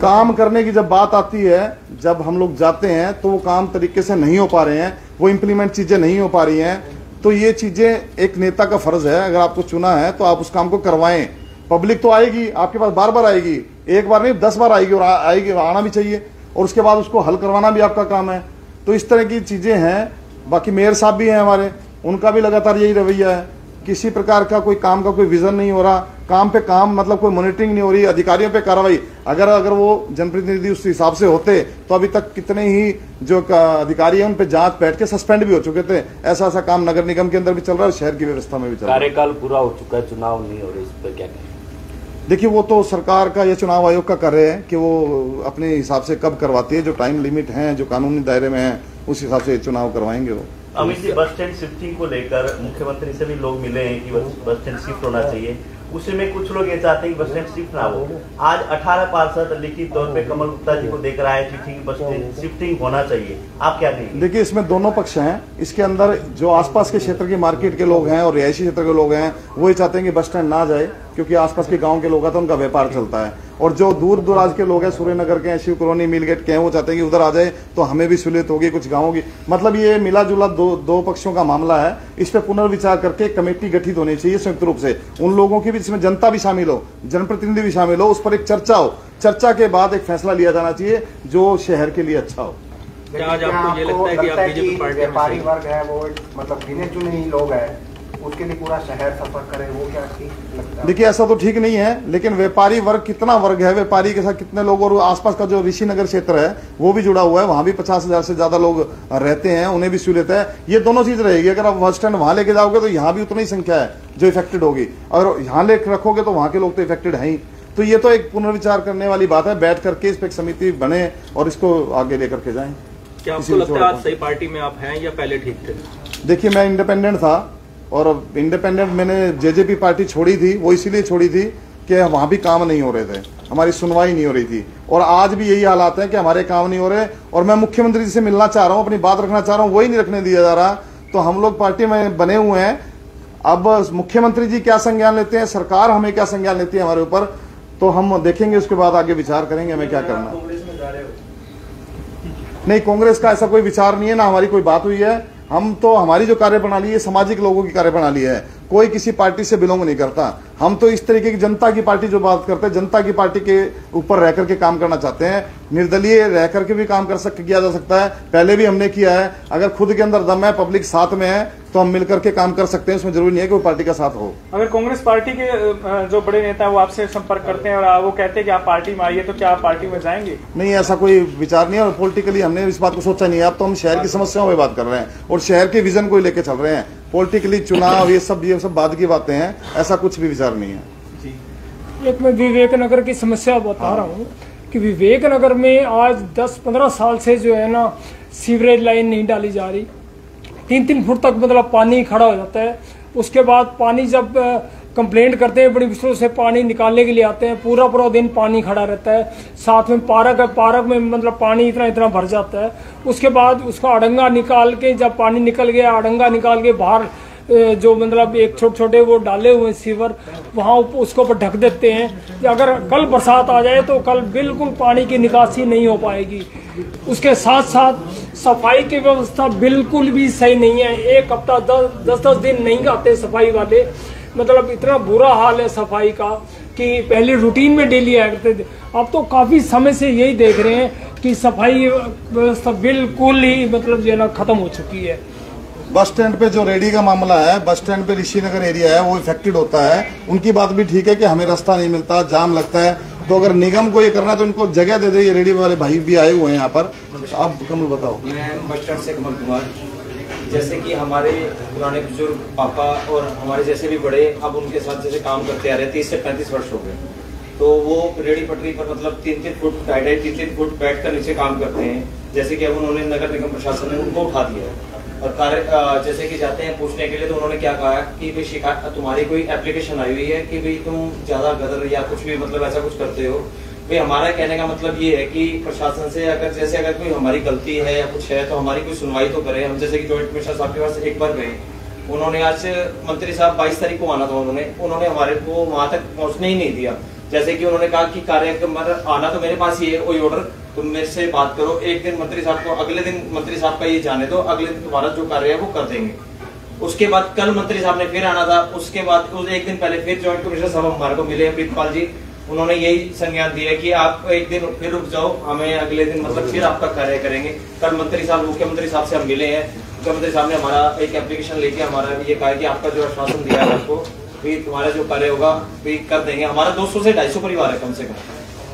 काम करने की जब बात आती है, जब हम लोग जाते हैं तो वो काम तरीके से नहीं हो पा रहे हैं, वो इंप्लीमेंट चीजें नहीं हो पा रही हैं। तो ये चीजें एक नेता का फर्ज है, अगर आपको चुना है तो आप उस काम को करवाएं। पब्लिक तो आएगी आपके पास, बार बार आएगी, एक बार नहीं 10 बार आएगी, और आएगी, आना भी चाहिए, और उसके बाद उसको हल करवाना भी आपका काम है। तो इस तरह की चीजें हैं। बाकी मेयर साहब भी हैं हमारे, उनका भी लगातार यही रवैया है, किसी प्रकार का कोई काम का कोई विजन नहीं हो रहा, काम पे काम, मतलब कोई मॉनिटरिंग नहीं हो रही, अधिकारियों पे कार्रवाई। अगर वो जनप्रतिनिधि उस हिसाब से होते तो अभी तक कितने ही जो अधिकारी हैं उन पे जांच बैठ के सस्पेंड भी हो चुके थे। ऐसा काम नगर निगम के अंदर भी चल रहा है, शहर की व्यवस्था में भी चल रहा है। कार्यकाल पूरा हो चुका है, चुनाव नहीं हो रहे, इस पर क्या कहें? देखिए, वो तो सरकार का या चुनाव आयोग का कर रहे हैं कि वो अपने हिसाब से कब करवाती है, जो टाइम लिमिट है, जो कानूनी दायरे में है, उस हिसाब से चुनाव करवाएंगे वो। Amit ji, bus stand shifting को लेकर मुख्यमंत्री से भी लोग मिले हैं कि बस स्टैंड शिफ्ट होना चाहिए, उसी में कुछ लोग ये चाहते हैं कि बस स्टैंड शिफ्ट ना हो। आज 18 पार्षद लिखित तौर पे कमल गुप्ता जी को देकर आए चिट्ठी की बस स्टैंड शिफ्टिंग होना चाहिए, आप क्या कहेंगे? देखिए, इसमें दोनों पक्ष हैं। इसके अंदर जो आसपास के क्षेत्र के मार्केट के लोग हैं और रिहायशी क्षेत्र के लोग हैं वो ये चाहते हैं कि बस स्टैंड ना जाए, क्योंकि आसपास के गांव के लोग हैं तो उनका व्यापार चलता है। और जो दूर दराज के लोग हैं, सूर्यनगर के हैं, शिव कॉलोनी, मिलगेट के हैं, वो चाहते हैं कि उधर आ जाए तो हमें भी सहूलियत होगी कुछ गाँवों की। मतलब ये मिला जुला दो पक्षों का मामला है। इस पर पुनर्विचार करके कमेटी गठित होनी चाहिए संयुक्त रूप से, उन लोगों की भी जिसमें जनता भी शामिल हो, जनप्रतिनिधि भी शामिल हो, उस पर एक चर्चा हो, चर्चा के बाद एक फैसला लिया जाना चाहिए जो शहर के लिए अच्छा हो। क्या आज आपको ये लगता है कि आप बीजेपी पार्टी में व्यापारी वर्ग है वो मतलब गिने चुने ही लोग हैं, उसके लिए पूरा शहर सफर करे, वो क्या ठीक लगता है? देखिए, ऐसा तो ठीक नहीं है, लेकिन व्यापारी वर्ग कितना वर्ग है, व्यापारी के साथ कितने लोग, और आसपास का जो ऋषिनगर क्षेत्र है वो भी जुड़ा हुआ है, वहां भी 50,000 से ज्यादा लोग रहते हैं, उन्हें भी सहूलियत है। ये दोनों चीज रहेगी। अगर आप बस स्टैंड वहां लेके जाओगे तो यहाँ भी उतनी संख्या है जो इफेक्टेड होगी, और यहाँ लेकर रखोगे तो वहां के लोग तो इफेक्टेड है ही। तो ये तो एक पुनर्विचार करने वाली बात है, बैठ करके इस पर एक समिति बने और इसको आगे लेकर के जाएं। क्या आपको लगता है आज सही पार्टी में आप हैं या पहले ठीक थे? देखिए, मैं इंडिपेंडेंट था और इंडिपेंडेंट मैंने जेजेपी पार्टी छोड़ी थी, वो इसीलिए छोड़ी थी कि वहां भी काम नहीं हो रहे थे, हमारी सुनवाई नहीं हो रही थी, और आज भी यही हालात है कि हमारे काम नहीं हो रहे। और मैं मुख्यमंत्री जी से मिलना चाह रहा हूं, अपनी बात रखना चाह रहा हूं, वही नहीं रखने दिया जा रहा। तो हम लोग पार्टी में बने हुए हैं, अब मुख्यमंत्री जी क्या संज्ञान लेते हैं, सरकार हमें क्या संज्ञान लेती है हमारे ऊपर, तो हम देखेंगे, उसके बाद आगे विचार करेंगे हमें क्या करना। नहीं, कांग्रेस का ऐसा कोई विचार नहीं है, ना हमारी कोई बात हुई है। हम तो, हमारी जो कार्यप्रणाली है सामाजिक लोगों की कार्यप्रणाली है, कोई किसी पार्टी से बिलोंग नहीं करता। हम तो इस तरीके की जनता की पार्टी जो बात करते हैं, जनता की पार्टी के ऊपर रह करके काम करना चाहते हैं। निर्दलीय रह करके भी काम किया जा सकता है, पहले भी हमने किया है। अगर खुद के अंदर दम है, पब्लिक साथ में है, तो हम मिलकर के काम कर सकते हैं, उसमें जरूरी नहीं है कि वो पार्टी का साथ हो। अगर कांग्रेस पार्टी के जो बड़े नेता है वो आपसे संपर्क करते हैं और वो कहते हैं कि आप पार्टी में आइए, तो क्या आप पार्टी में जाएंगे? नहीं, ऐसा कोई विचार नहीं है, और पॉलिटिकली हमने इस बात को सोचा नहीं है। अब तो हम शहर की समस्याओं पर बात कर रहे हैं और शहर के विजन को लेकर चल रहे हैं। पॉलिटिकली चुनाव ये सब बाद की बातें हैं, ऐसा कुछ भी विचार नहीं है। एक मैं विवेकनगर की समस्या बता रहा हूँ कि विवेकनगर में आज 10-15 साल से जो है ना सीवरेज लाइन नहीं डाली जा रही। 3-3 फुट तक मतलब पानी खड़ा हो जाता है। उसके बाद पानी जब कंप्लेंट करते हैं, बड़ी मुश्किल से पानी निकालने के लिए आते हैं, पूरा दिन पानी खड़ा रहता है। साथ में पार्क है, पार्क में मतलब पानी इतना भर जाता है। उसके बाद उसका अड़ंगा निकाल के, जब पानी निकल गया, अड़ंगा निकाल के बाहर जो मतलब एक छोटे वो डाले हुए सीवर, वहाँ उसको ऊपर ढक देते हैं। अगर कल बरसात आ जाए तो कल बिल्कुल पानी की निकासी नहीं हो पाएगी। उसके साथ साथ सफाई की व्यवस्था बिल्कुल भी सही नहीं है। एक हफ्ता 10 दिन नहीं आते सफाई वाले, मतलब इतना बुरा हाल है सफाई का कि पहले रूटीन में डेली आया करते थे। अब तो काफी समय से यही देख रहे हैं कि सफाई व्यवस्था बिल्कुल ही मतलब जो है ना खत्म हो चुकी है। बस स्टैंड पे जो रेडी का मामला है, बस स्टैंड पे ऋषिनगर एरिया है, वो इफेक्टेड होता है। उनकी बात भी ठीक है कि हमें रास्ता नहीं मिलता, जाम लगता है। तो अगर निगम को ये करना है तो इनको जगह दे दे। ये रेडी वाले भाई भी आए हुए हैं यहाँ पर। आप कमल बताओ। मैं बस स्टैंड से कमल कुमार। जैसे कि हमारे पुराने बुजुर्ग पापा और हमारे जैसे भी बड़े अब उनके साथ जैसे काम करते आ रहे हैं, 30 से 35 वर्ष हो गए, तो वो रेडी पटरी पर मतलब 3-3 फुट 2.5-3 फुट बैठ कर नीचे काम करते हैं। जैसे कि अब उन्होंने नगर निगम प्रशासन ने उनको उठा दिया है और कार्य जैसे कि जाते हैं पूछने के लिए, तो उन्होंने क्या कहा कि भाई शिकायत तुम्हारी कोई एप्लीकेशन आई हुई है कि भाई तुम ज्यादा गदर या कुछ भी मतलब ऐसा कुछ करते हो। भाई हमारा कहने का मतलब ये है कि प्रशासन से अगर कोई हमारी गलती है या कुछ है तो हमारी कोई सुनवाई तो करे। हम जैसे कि जॉइंट कमिश्नर साहब के पास एक बार गए, उन्होंने आज मंत्री साहब 22 तारीख को आना था, उन्होंने हमारे को वहां तक पहुंचने ही नहीं दिया। जैसे कि उन्होंने कहा कि कार्य आना तो मेरे पास ही है कोई ऑर्डर, तुम मेरे से बात करो। एक दिन मंत्री साहब को, अगले दिन मंत्री साहब का ये जाने दो, अगले दिन तुम्हारा जो कार्य है वो कर देंगे। उसके बाद कल मंत्री साहब ने फिर आना था, उसके बाद एक दिन पहले फिर जॉइंट कमिश्नर साहब हमारे को मिले, प्रीतपाल जी, उन्होंने यही संज्ञान दिया कि आप एक दिन फिर रुक जाओ, हमें अगले दिन मतलब फिर आपका कार्य करेंगे। कल मंत्री साहब, मुख्यमंत्री साहब से हम मिले हैं, मुख्यमंत्री साहब ने हमारा एक एप्लीकेशन लेके हमारा ये कहा कि आपका जो आश्वासन दिया है आपको भी तुम्हारा जो कार्य होगा भी कर देंगे। हमारा 200 से 250 परिवार है कम से कम,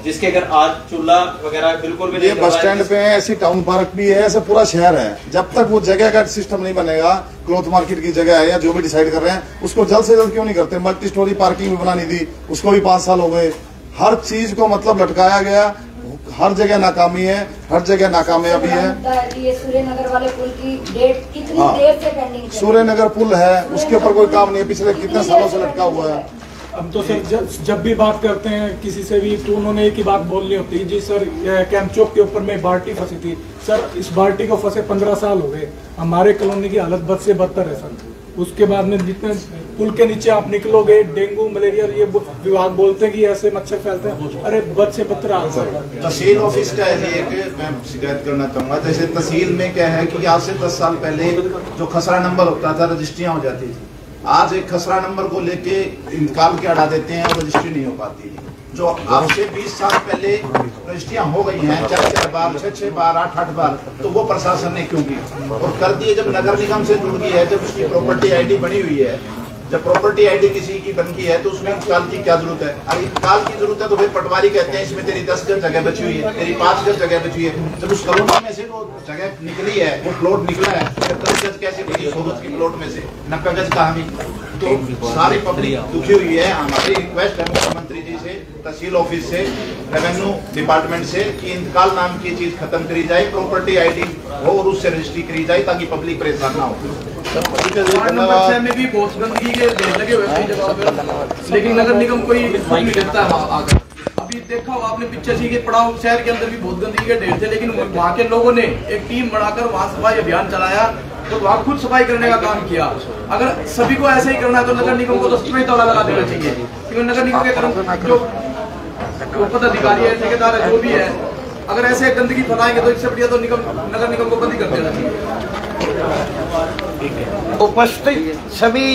जिसके अगर आज चूल्हा वगैरह बिल्कुल भी ये बस स्टैंड पे ऐसी टाउन पार्क भी है, ऐसा पूरा शहर है। जब तक वो जगह का सिस्टम नहीं बनेगा, क्लॉथ मार्केट की जगह है या जो भी डिसाइड कर रहे हैं, उसको जल्द से जल्द क्यों नहीं करते। मल्टी स्टोरी पार्किंग भी बनानी थी, उसको भी 5 साल हो गए। हर चीज को मतलब लटकाया गया, हर जगह नाकामी है, हर जगह नाकामयाबी है। ये सूर्यनगर वाले पुल की डेट कितनी देर से पेंडिंग है? सूर्यनगर पुल है, उसके ऊपर कोई काम नहीं है, पिछले कितने सालों से लटका हुआ है। अब तो सर जब भी बात करते हैं किसी से भी तो उन्होंने एक ही बात बोलनी होती है, जी सर कैंप चौक के ऊपर में बाल्टी फंसी थी। सर इस बाल्टी को फंसे 15 साल हो गए। हमारे कॉलोनी की हालत बद से बदतर है सर। उसके बाद में जितने पुल के नीचे आप निकलोगे, डेंगू मलेरिया ये विभाग बोलते हैं कि ऐसे मच्छर फैलते हैं, अरे बद से बदतर हाल सर। तहसील ऑफिस का है एक मैं शिकायत करना चाहूंगा। जैसे तहसील में क्या है कि आज से 10 साल पहले जो खसरा नंबर होता था रजिस्ट्रियां हो जाती थी। आज एक खसरा नंबर को लेके निकाल के अड़ा देते हैं और रजिस्ट्री नहीं हो पाती। जो आज से 20 साल पहले रजिस्ट्रियां हो गई हैं 4-4 बार, 6-6 बार, 8-8 बार, तो वो प्रशासन ने क्यों की और कर दिए। जब नगर निगम से जुड़ गई है, जब उसकी प्रॉपर्टी आईडी बनी हुई है, जब प्रॉपर्टी आईडी किसी की बन गई है तो उसमें इंतकाल की क्या जरूरत है? अगर इंतकाल की जरूरत है तो फिर पटवारी कहते हैं इसमें तेरी 10 गज जगह बची हुई है, तेरी 5 गज जगह बची हुई है। जब उस कॉलोनी में से वो जगह निकली है, वो प्लॉट निकला है, 10 गज कैसे बची 100 गज की प्लॉट में से 90 गज का हमें तो सारी पब्लिक दुखी हुई है। हमारी रिक्वेस्ट है मुख्यमंत्री जी से, तहसील ऑफिस से, रेवेन्यू डिपार्टमेंट से कि इंतकाल नाम की चीज खत्म करी जाए, प्रॉपर्टी आईडी हो और उससे रजिस्ट्री करी जाए ताकि पब्लिक परेशान ना हो। में भी बहुत गंदगी के ढेर लगे हुए हैं जगह पे, लेकिन नगर निगम कोई नहीं देता है आकर। अभी देखा हो आपने पीछे सी के पड़ाव शहर के अंदर भी बहुत गंदगी के ढेर थे, लेकिन वहाँ के लोगों ने एक टीम बनाकर वहाँ सफाई अभियान चलाया तो वहाँ खुद सफाई करने का काम किया। अगर सभी को ऐसे ही करना है तो नगर निगम को तो सफाई तौला लगा देना चाहिए, क्योंकि नगर निगम के कर्म जो पदाधिकारी है, ठेकेदार है, जो भी है, अगर ऐसे गंदगी फैलाएंगे तो इससे बढ़िया तो नगर निगम को बंद ही कर देना चाहिए। उपस्थित सभी